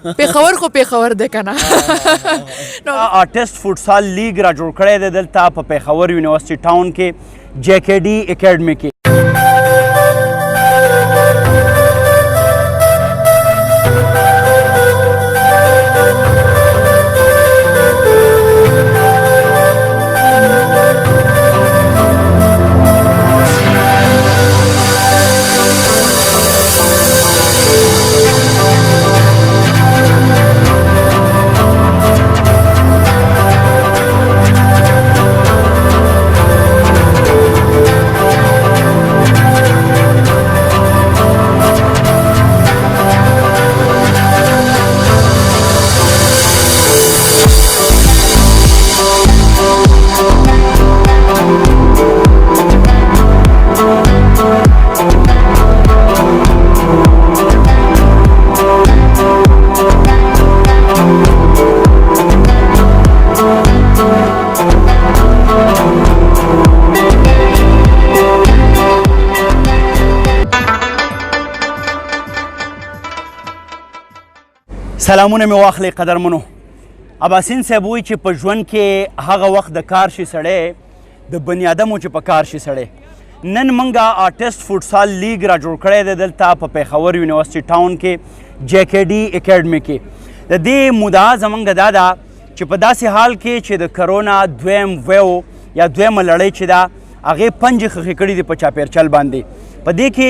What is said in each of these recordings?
پیښور خو پیښور دی که نه ارټسټ فوټسال لیګ را جوړ کړی دی دلته په پیښور یونیورسټي ټاون کې JKD اکیډمي کې. سلامونه مې واخلئ قدرمنو. اباسین صاحب وایي چې په ژوند کې هغه وخت د کار شي سړی د بني ادمو چې په کار شي سړی. نن موږ ارټسټ فوټسال لیګ را جوړ کړی دی دلته په پیښور یونیورسټي ټاون کې JKD اکیډمي کې. د دې مدعا زموږ دا ده چې په داسې حال کې چې د کرونا دویم ویو یا دویمه لړۍ چې ده هغې پنجې خښې کړي دي په چاپیرچل باندې. په دې کې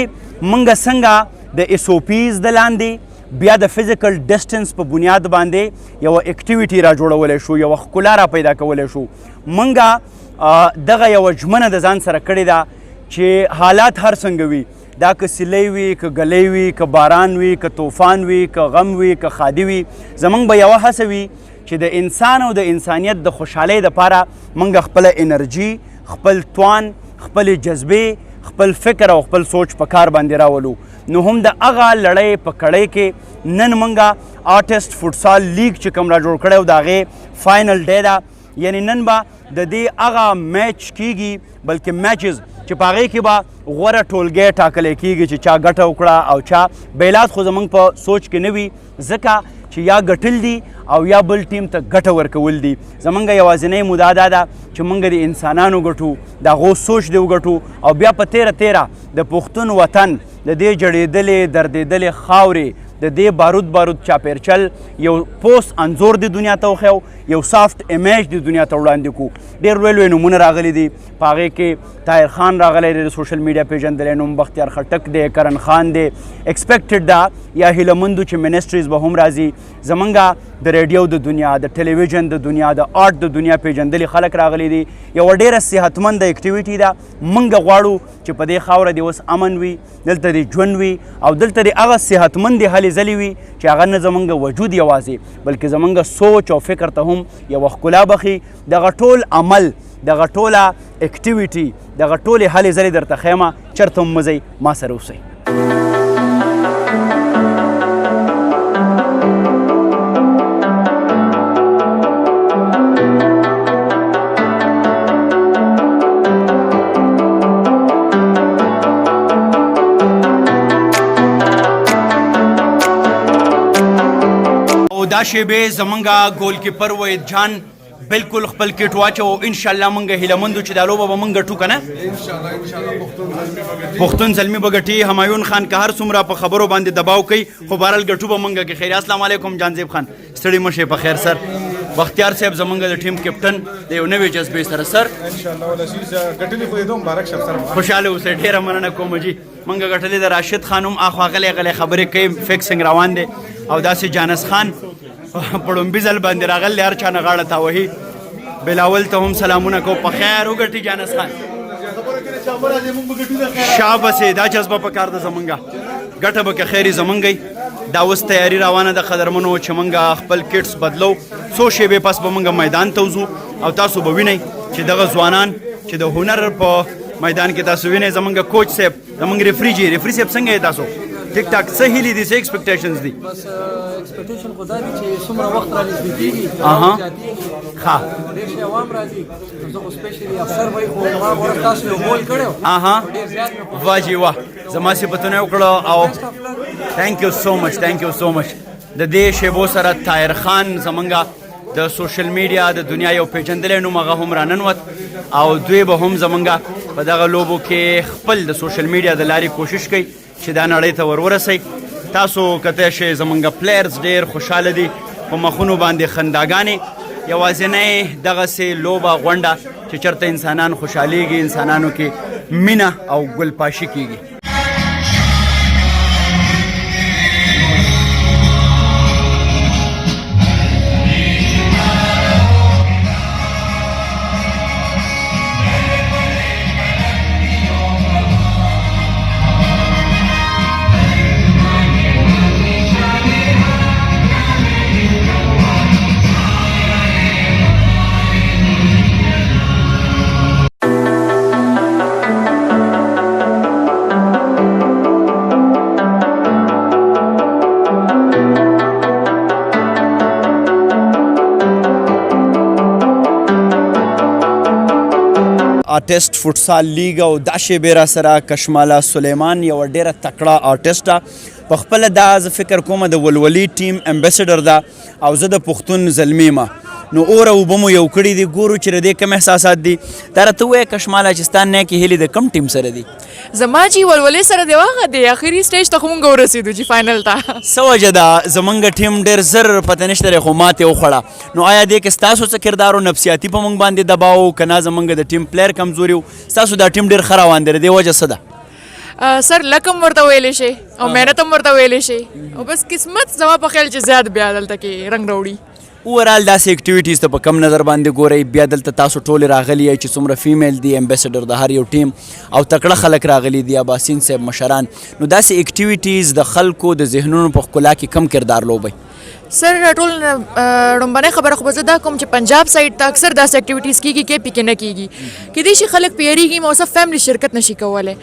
موږ څنګه د SOPs د لاندې بیا د فزیکل ډسټنس په بنیاد باندې یوه اکټیویټي را جوړولی شو، یوه ښکلا را پیدا کولی شو. موږ دغه یوه ژمنه د ځان سره کړې ده چې حالات هر څنګه وي، دا که سیلی وي، که ګلی وي، که باران وي، که طوفان وي، که غم وي، که ښادي وي، زموږ به یوه هڅه وي چې د انسان او د انسانیت د خوشحالۍ دپاره موږ خپله انرژي، خپل توان، خپلې جذبې، خپل فکر او خپل سوچ په کار باندې راولو. نو هم د هغه لړۍ په کړۍ کې نن موږ ارټسټ فوټسال لیګ چې کوم را جوړ کړی و د هغې فاینل ډے ده، یعنې نن به د دې هغه میچ کیږي بلکې میچز چې په هغې کې به غوره ټولګې ټاکلی کیږي چې چا ګټه وکړه او چا بیلات خو زموږ په سوچ کې نه وي، ځکه چې یا ګټل دي او یا بل ټیم ته ګټه ورکول دي. زموږ یوازینۍ مدعا دا ده چې موږ د انسانانو ګټو، د هغو سوچ دې وګټو او بیا په تیره د پښتون وطن د دې جړېدلې دردېدلې خاورې د دې بارود چاپیرچل یو پوس انځور د دنیا ته وښیو، یو سافت امیج د دنیا ته وړاندې کړو. ډېر لوی نومونه راغلي دي، په هغې کې طاهر خان راغلی دی، د سوشل میډیا پیژندلی نوم بختیار خټک دی، کرن خان دی، ایکسپیکټډ ده یا هیله مندو چې منسټریز به هم راځي. زمونږ د ریډیو د دنیا، د ټلویزیون د دنیا، د آرټ د دنیا پیژندلي خلک راغلي دي. یوه ډېره صحتمنده اکټیویټي ده. موږ غواړو چې په دې خاوره دې اوس امن وي، دلته دې ژوند وي او دلته دې هغه صحتمندې هلې ځلې وي چې هغه نه زموږ وجود یوازې بلکې زموږ سوچ او فکر ته هم یوه ښکلا بخي. دغه ټول عمل، دغه ټوله اکټیویټي، دغه ټولې هلې ځلې درته ښیمه، چېرته هم مه ځئ، ما سره اوسئ. دا شیبې زمونږ ګولکیپر وحید جان بالکل خپل کټ واچو. انشاءالله موږ هیله مند چې دا لوبه به موږ ګټو که نه؟ پښتون زلمي به ګټي. همايون خان که هر څومره په خبرو باندې دباو کوي خو بهرحال ګټو به موږ کې. خیر السلام علیکم جانزیب خان، ستړي مه شئ، په خیر سر. بختیار صاحب زمونږ د ټیم کپټن د یو نوې جذبې سره سر خوشحاله اوسئ. ډېره مننه کوم جي. موږ ګټلې د راشد خان هم اخوا غلی خبرې کوي، فکسنګ روان دی او داسې جانس خان په لومبي ځل باندې راغلی، هر چا نه غاړه تاوهي. بلاول ته هم سلامونه کو، په خیر وګټي جانس خان. شابسې دا جذبه په کار ده زمونږ، ګټه به که خیري زمونږ. دا اوس تیاري روانه ده قدرمنو چې موږ خپل کټس بدلو. څو شیبې پس به موږ میدان ته وځو او تاسو به وینئ چې دغه ځوانان چې د هنر په میدان کې تاسو وینئ. زمونږ کوچ صاحب، زمونږ ریفري صاحب څنګه یې تاسو؟ ټیک ټاک. څه هیلې دي، څه ایکسپیکټیشنز دي؟ بس ایکسپیکټیشن خو دا دي چې څومره وخت رانږدې کېږي ښه ډېر شي عوام راځي. زه خو سپیشلي افسر وایي خو ما غوره تاسو یو ګول کړی واه جي واه، زما صفتونه یې وکړه او تھینک یو سو مچ. د دې شیبو سره طاهر خان زمونږ د سوشل میډیا د دنیا یو پیژندلی نوم هغه هم راننوت او دوی به هم زمونږ په دغه لوبو کې خپل د سوشل میډیا د لارې کوشش کوي چې دا نړۍ ته ورورسئ. تاسو کتلی شئ زمونږ پلیئرز ډېر خوشحاله دي، په مخونو باندې خنداګانې. یوازینۍ دغسې لوبه غونډه چې چېرته انسانان خوشحالیږي، انسانانو کې مینه او ګلپاشي کیږي. ارټسټ فوټسال لیګ او دا شیبې را سره کشماله سلیمان یوه ډېره تکړه ارټسټه په خپله دا زه فکر کومه د ولولي ټیم امبیسډر ده او زه د پښتون زلمي ما نو اور اوبه مو یو کړي دي. ګورو چې د دې کوم احساسات دي. دا راته ووایه کشماله چې ستا نیکې هیلې د کوم ټیم سره دي؟ زما چې ولولې سره دی هغه دی اخري سټیج ته خو مونږ ورسېدو چې فاینل ته. څه وجه ده زمونږ ټیم ډېر زر پته نشته دی خو ماتې وخوړه. نو آیا دې کې ستاسو څه کردار و نفسیاتي په مونږ باندې دباو که نه زمونږ د ټیم پلیر کمزوري و؟ ستاسو دا ټیم ډېر ښه روان دی، د دې وجه څه ده؟ سر لک هم ورته ویلی شي او محنت هم ورته ویلی شي او بس قسمت زما په خیال چې زیات بیا دلته کې رنګ راوړي. اوورال داسې اکټیویټیز ته په کم نظر باندې ګورئ؟ بیا دلته تاسو ټولې راغلي یئ چې څومره فیمیل دي امبیسډر د هر یو ټیم او تکړه خلک راغلي دي، اباسین صاحب مشران. نو داسې اکټیویټیز د خلکو د ذهنونو په ښکلا کې کم کردار لوبئ؟ سر ټول لومبنۍ خبره خو به زه دا کوم چې پنجاب سایډ ته اکثر داسې اکټیویټیز کېږي کې پکې نه کېږي. کیدای شي خلک پې یېرېږي مو صرف فیملی شرکت نشي کولی.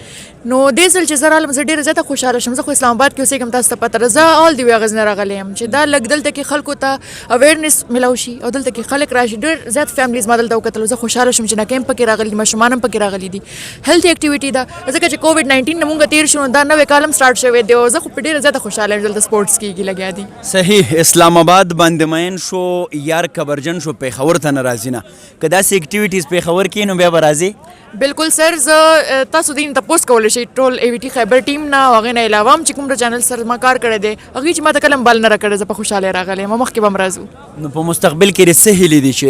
نو دې ځل چې زه رالم زه ډېره زیاته خوشحاله شم. زه خو اسلام آباد کې اوسېږم، تاسو ته پته ده. زه آل د یوې اغېز نه راغلی یم چې دا لږ دلته کې خلکو ته اویرنس میلاو شي او دلته کې خلک راشي. ډېر زیات فیملیز ما دلته وکتلو. زه خوشحاله شوم چې نکې هم پکې راغلي دي، ماشومان هم پکې راغلي دي. هیلتھ اکټیویټي ده ځکه چې کووډ-19 نه مونږ تېر شو، دا نوی کال هم سټارټ شوی دی او زه خو په ډېره زیاته خوشحاله یم دلته سپورټس کېږي لګیا دي. صحیح. اسلام آباد باندې مین شو، یار کبرجن شو، پیښور ته نه راځي نه. که داسې اکټیویټیز پیښور کې نو بیا به راځي؟ بالکل سر. زه تاسو دین تپوس کولی شئ ټول ای وی ټي خیبر ټیم نه او هغې نه علاوه هم چې کوم چینل سره ما کار کړی دی هغوی چې ما ته کله هم بل نه راکړی، زه په خوشحالۍ راغلی یم. مخکې به هم راځو. نو په مستقبل کې دې څه هیلې دي چې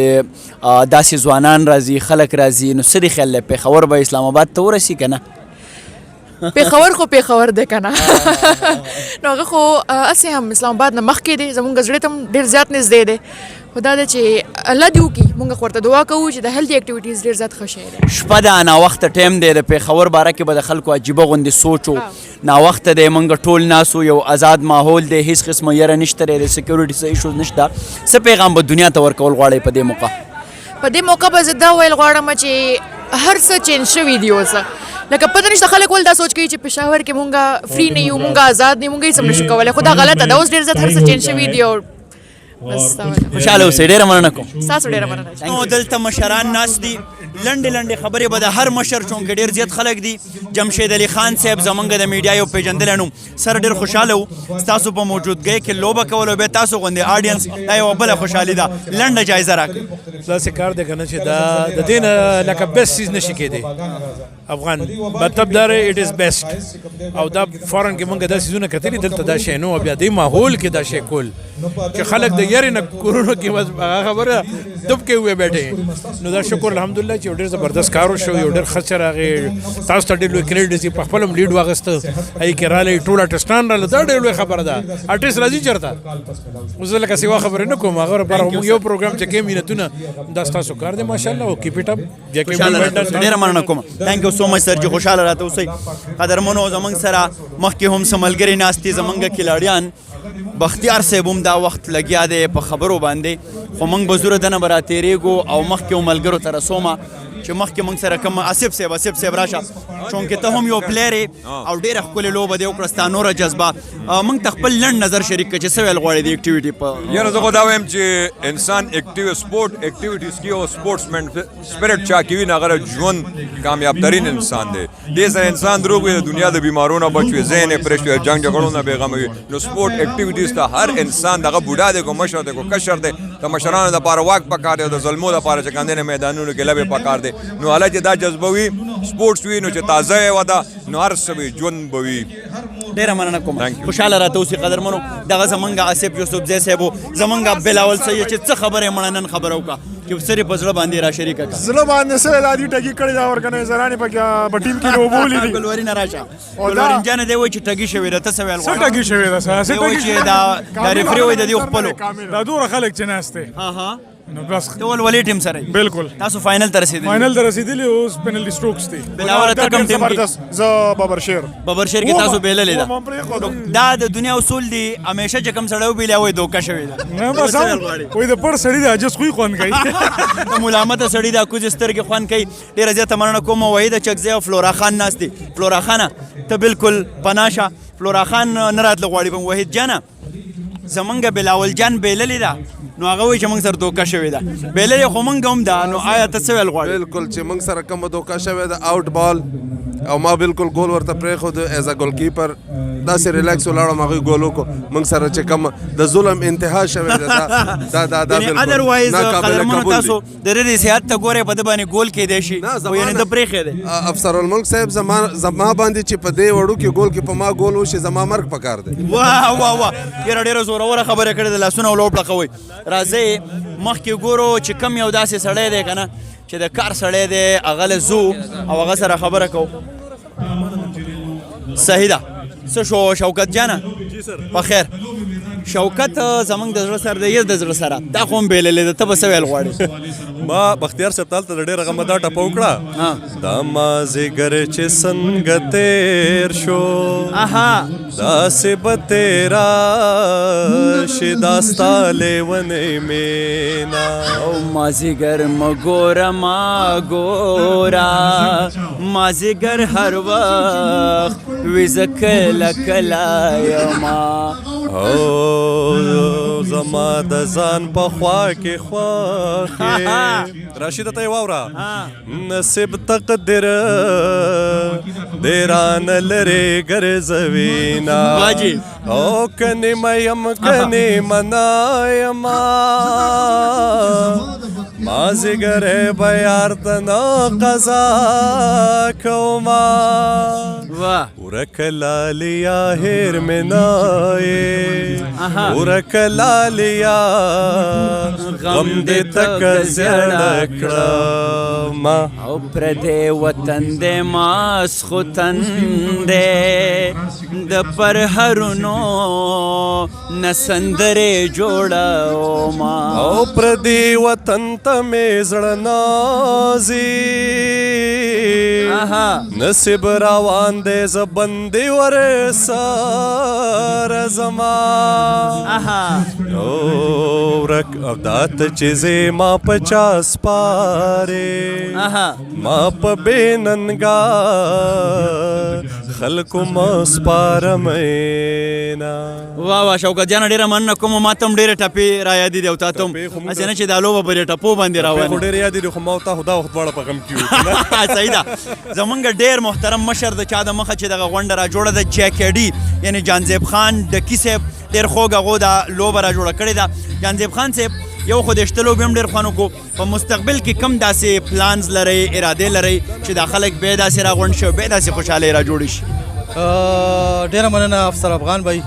داسې ځوانان راځي، خلک راځي؟ نو څه دې خیال دی پیښور به اسلام آباد ته ورسي که نه؟ پیښور خو پیښور دی که نه. نو هغه خو هسې هم اسلام آباد نه مخکې دی، زمونږ زړه ته هم ډېر زیات نږدې دی. خو دا ده چې الله دې وکړي، مونږ ورته دعا کوو چې د هیلتھ اکټیویټیز ډېر زیات ښه شی دی. شپه ده، ناوخته ټایم دی. د پیښور باره کې به د خلکو عجیبه غوندې سوچ و. ناوخته دی، مونږ ټول ناسو، یو آزاد ماحول دی، هېڅ قسمه یره نشته دی، د سیکیورټي څه ایشوز نشته. څه پیغام به دنیا ته ورکول غواړئ په دې موقع؟ په دې موقع به زه دا ویل غواړم چې هر څه چینج شوي دي اوس. لکه پته نشته خلک ول دا سوچ کوي چې پېښور کې مونږ فری نه یو، مونږ آزاد نه یو، مونږ هېڅ هم نشو کولی. خو دا غلطه ده. اوس ډېر زیات هر څه چینج شوي دي او خوشحاله اوسئ. ډېره مننه کوم. ستاسو ډېره مننه. نو دلته مشران ناست دي، لنډې لنډې خبرې به د هر مشر چونکې ډېر زیات خلک دي. جمشید علي خان صاحب زمونږ د میډیا یو پیژندلی نوم، سر ډېر خوشحاله و ستاسو په موجودګۍ کې لوبه کول او بیا تاسو غوندې آډینس، دا یوه بله خوشحالي ده. لنډه جایزه راکړئ. داسې کار دی که نه چې دا د دې نه لکه بیسټ چیز نشي کېدی. افغان مطلب دا دی اټ از بیسټ. او دا فورن کې مونږ دا څیزونه کتلي، دلته دا شی نه و. بیا دې ماحول کې دا شی کول چې خلک د یارې نه کورونو کې بس هغه خبره دب کې وې بیټې. نو دا شکر الحمدلله چې یو ډېر زبردست کار وشو، یو ډېر ښه څه راغی. تاسو ته ډېر لوی کریډټ دي، په خپل هم لیډ واخیسته، هغې کې رالی ټول ارټسټان راله. دا ډېر لوی خبره ده. ارټسټ راځي چېرته؟ اوس زه لکه سیوا خبرې نه کوم، هغه لپاره موږ یو پروګرام چې کوي مینتونه، دا ستاسو کار دی ماشاءالله. او کیپ اټ اپ. ډېره مننه کوم. تھینک یو سو مچ سر چې خوشحاله راته اوسئ. قدرمنو زموږ سره مخکې هم څه ملګري ناست دي، زموږ کلاړیان. بختیار صاحب هم دا وخت لګیا دی په خبرو باندې، خو موږ به زوره دنه به راتېرېږو او مخکې ملګرو ته رسومه. چې مخکې موږ سره کوم آصف صاحب راشه چونکې ته هم یو پلیر او ډېره ښکلې لوبه دې وکړه ستا نوره جذبه موږ ته خپل لنډ نظر شریک کړه چې څه ویل غواړې د اکټیویټي په یاره زه خو دا وایم چې انسان اکټیو سپورټ اکټیویټیز کې او سپورټسمن سپیرټ چا کې وي نو هغه ژوند کامیاب ترین انسان دی دې سره انسان دروغ وي د دنیا د بیمارو نه بچ وي ذهن یې فرش وي جنګ جګړو نه بېغمه وي نو سپورټ اکټیویټیز ته هر انسان دغه بوډا دی کو مشر دی کو کشر دی د مشرانو دپاره واک پکار دی او د ظلمو دپاره چې کاندې نه میدانونو کې لبې پکار دی نو حالا چې دا جذبه وي سپورټس وي نو چې تازه یې وده نو هر څه وي ژوند به وي ډېره مننه کوم خوشحاله راته اوسې قدرمنو دغه زمونږ آصف یوسفزی صاحب و زمونږ بلاول صاحب چې څه خبرې مړه نن خبره وکړه چې سر په زړه باندې را شریکه کړه زړه باندې څه ویل دي ټګي کړې دا ارګنایزرانې په ټیم کې لوبولې دي ګلوري نه راشه ګلورین جان دی وایي چې ټګي شوې ده ته څه ویل څه ټګي شوې ده څه وایي چې دا ریفري وایي د دې خپلو دا دوره خلک چې ناست ها نو بس ته ولولې ټیم سره بالکل تاسو فائنل ته رسیدلی اوس پینلټي سټروکس دي بلاول ته کوم ټیم کې زه بابر شیر کې تاسو بیللې ده دا د دنیا اصول دي همیشه چې کوم سړی وبیلی وایي دوکه شوې ده نه بس وایي د پړ سړي د عجز خوی خوند کوي د ملامته سړي د کوز سترګې خوند کوي ډېره زیاته مننه کوم وحید چکزی او فلورا خان ناست دي فلورا خانه ته بالکل پناشه فلورا خان نه راتله غواړي په وحید جانه زمونږ بلاول جان بیللې ده نو هغه وایي چې موږ سره دوکه شوې ده بیللې خو موږ هم ده نو آیا ته څه ویل غواړې بالکل چې موږ سره کومه دوکه شوې ده آوټ بال او ما بالکل ګول ورته پرېښود ایز ا ګول کیپر داسې ریلیکس ولاړم هغوی ګول وکړو موږ سره چې کوم د ظلم انتها شوې ده دا بالکل ادروایز قدرمنو تاسو د دې صحت ته ګورئ په ده باندې ګول کیدی شي یعنې ده پرېښی دی افسر الملک صاحب زما باندې چې په دې وړو کې ګول کې په ما ګول وشي زما مرګ پکار دی واه یاره ډېره زوروره خبره کړې ده لاسونه ولو پړقوئ راځئ مخکې ګورو چې کم یو داسې سړی دی که نه چې د کار سړی دی هغه له ځو او هغه سره خبره کوو صحیح ده څه شو شوکت جانه په خیر شوکت زمونږ د زړه سره دی یا د زړه سره دا خو هم بیللې ده ته به څه ویل غواړې ما بختیار صاحب تالته د ډېره غمه دا ټپه وکړه دا مازدیګر چې څنګه تېر شو داسې به تېره شي دا ستا لیونۍ مینا او مازدیګر مه ګوره ما ګوره مازدیګر هر وخت وي زه کله کله یما زما د ځان په خوا کې خوښې راشده ته یې واوره نصیب تقدیر دې رانه لرې ګرځوینا او که نیمه یم که نیمه نه یما مازدیګری به یار ته نه قضا کوما ورک لالیا هیر مې نه یې ورک لالیا غم دې تکه زیړه کړم او پردی وطن دې ماسخوتن دې د پرهرونو نه سندرې جوړوما او پردی وطن ته مې زړه نازي نصیب روان دی زه بندي ورسره زما ورک دا ته چې زه ما په چا سپارې ما په بې ننګا خلکو ما سپارمینا واه شوکت جانه ډېره مننه کوم ما ته هم ډېرې ټپې را یادې دي او تا ته هم هسې نه چې دا لوبه په دې ټپو باندې راوړې خو ډېرې یادې دي خو ما او تا خو دا وخت دواړه په غم کې یو صحیح ده زمونږ ډېر محترم مشر د چا د مخه چې دغه غونډه را جوړه ده JKD یعنې جانزیب خان ډکي صاحب ډېر خوږ هغو دا لوبه را جوړه کړې ده جانزیب خان صاحب یو خو د شته لوبې هم ډېر خوند وکړو په مستقبل کې کم داسې پلانز لرئ ارادې لرئ چې دا خلک بیا داسې را غونډ شي بیا داسې خوشحالۍ را جوړې شي ډېره مننه افسر افغان بھائی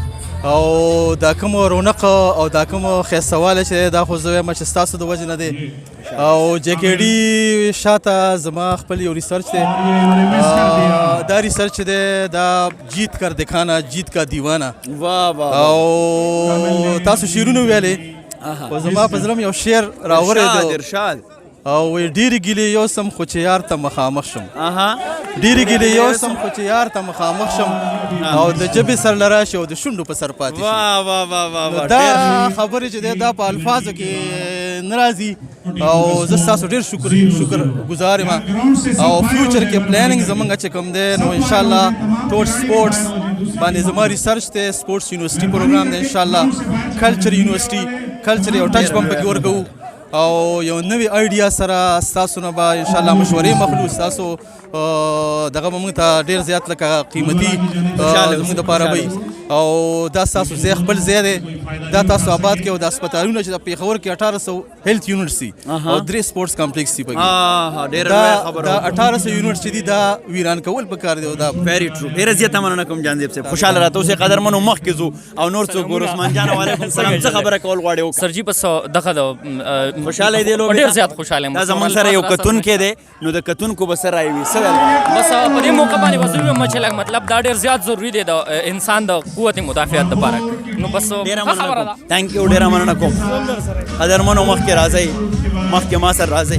او دا کوم رونق او دا کوم ښایستهوالی چې دی دا خو زه وایم چې ستاسو د وجې نه دی او JKD شاته زما خپل یو ریسرچ دی دا ریسرچ دی دا جیت کر دکھانا جیت کا دیوانه او تاسو شعرونه ویلې خو زما په زړه یو شعر راوړی او ډېرې ګیلې یوسم خو چې یار ته مخامخ شم ډېرې ګیلې یوسم خو چې یار ته مخامخ شم او د ژبې سر له راشي او د شونډو په سر پاتې شي دا خبرې چې دی دا په الفاظو کې نه راځي او زه ستاسو ډېر شکر ګزار یم او فیوچر کې پلانینګ زمونږ چې کوم دی نو انشاءالله ټول سپورټس باندې زما ریسرچ دی سپورټس یونیورسټي پروګرام دی انشاءالله کلچر یونیورسټي کلچر یو ټچ به هم پکې ورکوو او یو نوی آیډیا سره ستاسو نه به انشاءالله مشورې مخلو ستاسو دغه به موږ ته ډېر زیات لکه قیمتي زموږ دپاره وي او دا ستاسو ځای خپل ځای دی دا تاسو آباد کې او د هسپتالونه چې د پېښور کې 1800 هیلث یونټس دي او 3 سپورټس کمپلیکس دي پکې دا 1800 یونټس چې دي دا ویران کول پکار دی او دا ویری ټرو ډېره زیاته مننه کوم جانب صاحب خوشحاله راته اوسې قدرمنو مخکې ځو او نور څوک ګور عثمان جان وعلیکم السلام څه خبره کول غواړې سر جی بس دغه د خوشحاله دی لوګ ډېر زیات خوشحاله دا زمونږ سره یو کتونکی دی نو د کتونکو به څه رایې وي څه ویل بس په دې موقع باندې بس ویم چې لږ مطلب دا ډېر زیات ضروري دی د انسان د قوت مدافعت دپاره نو بس ډېره مننه کوم تھینک یو ډېره مننه کوم قدرمنو مخکې راځئ مخکې ما سره راځئ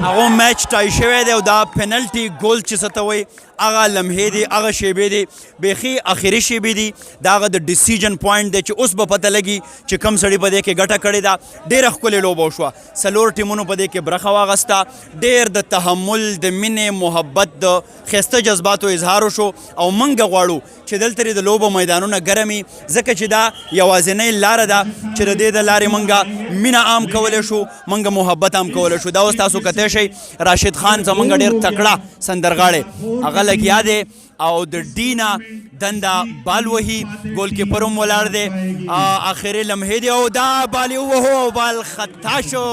هغه میچ ټای شوی دی او دا پینلټي ګول چې څه ته وایي هغه لمحې دي هغه شیبې دي بیخي اخري شیبې دي د هغه د ډیسیژن پوینټ دی چې اوس به پته لګي چې کم سړي په دې کې ګټه کړې ده ډېره ښکلې لوبه وشوه څلور ټیمونو په دې کې برخه واخیسته ډېر د تحمل د مینې محبت د ښایسته جذباتو اظهار وشو او موږ غواړو چې دلته د لوبو میدانونه ګرم وي ځکه چې دا یوازینۍ لاره ده چې د دې د لارې موږ مینه عام کولی شو موږ محبت عام کولی شو دا اوس تاسو کتی شئ راشد خان زموږ ډېر تکړه سندرغاړی هغه لګیا دی او د ډینا دنده بال وهي ګول کیپر هم ولاړ دی آخري لمحې دی او دا بال یې ووهو بال خطا شو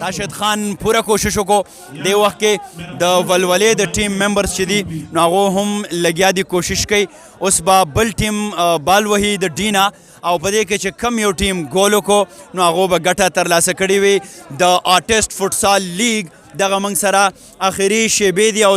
راشد خان پوره کوشش وکړو دې وخت کې د ولولې د ټیم ممبرز چې دي نو هغه هم لګیا دي کوشش کوي اوس به بل ټیم بال وهي د ډینا او په دې کې چې کم یو ټیم ګول وکړو نو هغو به ګټه ترلاسه کړې وي د ارټسټ فوټسال لیګ دغه موږ سره آخري شیبې دي او